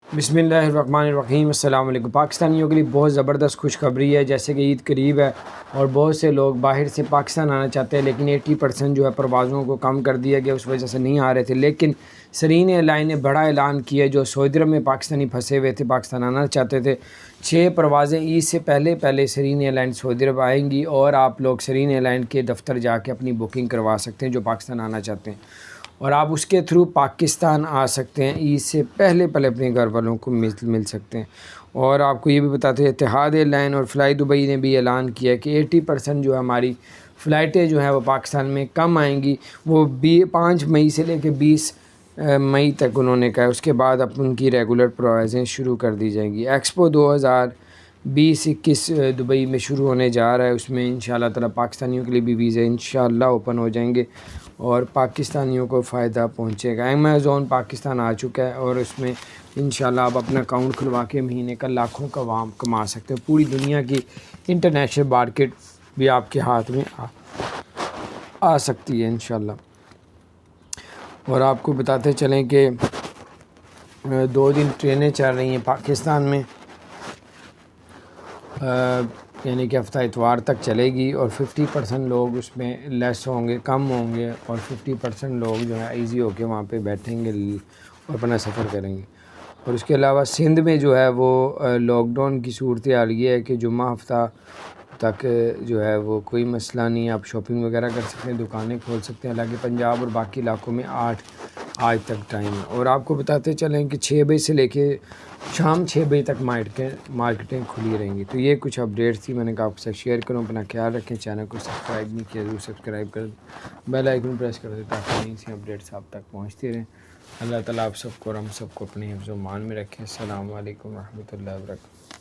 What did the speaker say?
बिस्मिल्लाहिर्रहमानिर्रहीम। अस्सलाम वालेकुम। पाकिस्तानियों के लिए बहुत ज़बरदस्त खुशखबरी है। जैसे कि ईद करीब है और बहुत से लोग बाहर से पाकिस्तान आना चाहते हैं, लेकिन 80% जो है परवाज़ों को कम कर दिया गया, उस वजह से नहीं आ रहे थे। लेकिन सरीन एयरलाइन ने बड़ा ऐलान किया, जो सऊदी अरब में पाकिस्तानी फंसे हुए थे, पाकिस्तान आना चाहते थे, 6 परवाज़ें ईद से पहले सरीन एयरलाइन सऊदी अरब आएंगी और आप लोग सरीन एयरलाइन के दफ्तर जाके अपनी बुकिंग करवा सकते हैं जो पाकिस्तान आना चाहते हैं, और आप उसके थ्रू पाकिस्तान आ सकते हैं। ईद से पहले अपने घर वालों को मिल सकते हैं। और आपको ये भी बताते हैं, इत्तेहाद एयरलाइन और फ्लाई दुबई ने भी ऐलान किया कि 80% जो हमारी फ़्लाइटें जो हैं वो पाकिस्तान में कम आएंगी। वो 5 मई से लेकर 20 मई तक उन्होंने कहा है। उसके बाद अब उनकी रेगुलर परवाज़ें शुरू कर दी जाएंगी। एक्सपो 2020-21 दुबई में शुरू होने जा रहा है। उसमें इंशाअल्लाह ताला पाकिस्तानियों के लिए भी वीज़ा इंशाअल्लाह ओपन हो जाएंगे और पाकिस्तानियों को फ़ायदा पहुंचेगा। अमेज़ॉन पाकिस्तान आ चुका है और उसमें इंशाअल्लाह आप अपना अकाउंट खुलवा के महीने का लाखों का कमा सकते हो। पूरी दुनिया की इंटरनेशनल मार्केट भी आपके हाथ में आ सकती है इंशाअल्लाह। और आपको बताते चलें कि 2 दिन ट्रेनें चल रही हैं पाकिस्तान में, यानी कि हफ्ता इतवार तक चलेगी और 50% लोग उसमें लेस होंगे, कम होंगे, और 50% लोग जो है ईज़ी होके वहाँ पे बैठेंगे और अपना सफ़र करेंगे। और उसके अलावा सिंध में जो है वो लॉकडाउन की सूरत हाल ये है कि जुम्मा हफ्ता तक जो है वो कोई मसला नहीं, आप शॉपिंग वगैरह कर सकते हैं, दुकानें खोल सकते हैं। हालांकि पंजाब और बाकी इलाकों में आज तक टाइम है। और आपको बताते चलें कि 6 बजे से लेके शाम 6 बजे तक मार्केटें खुली रहेंगी। तो ये कुछ अपडेट्स थी, मैंने कहा आपके साथ शेयर करूँ। अपना ख्याल रखें। चैनल को सब्सक्राइब नहीं किया ज़रूर सब्सक्राइब कर, बेल आइकन प्रेस कर दें ताकि नई सी अपडेट्स आप तक पहुँचती रहें। अल्लाह ताला आप सबको और हम सबको अपने हिफ्ज़-ओ-मान में रखें। अस्सलामु अलैकुम रहमतुल्लाहि व बरकातहू।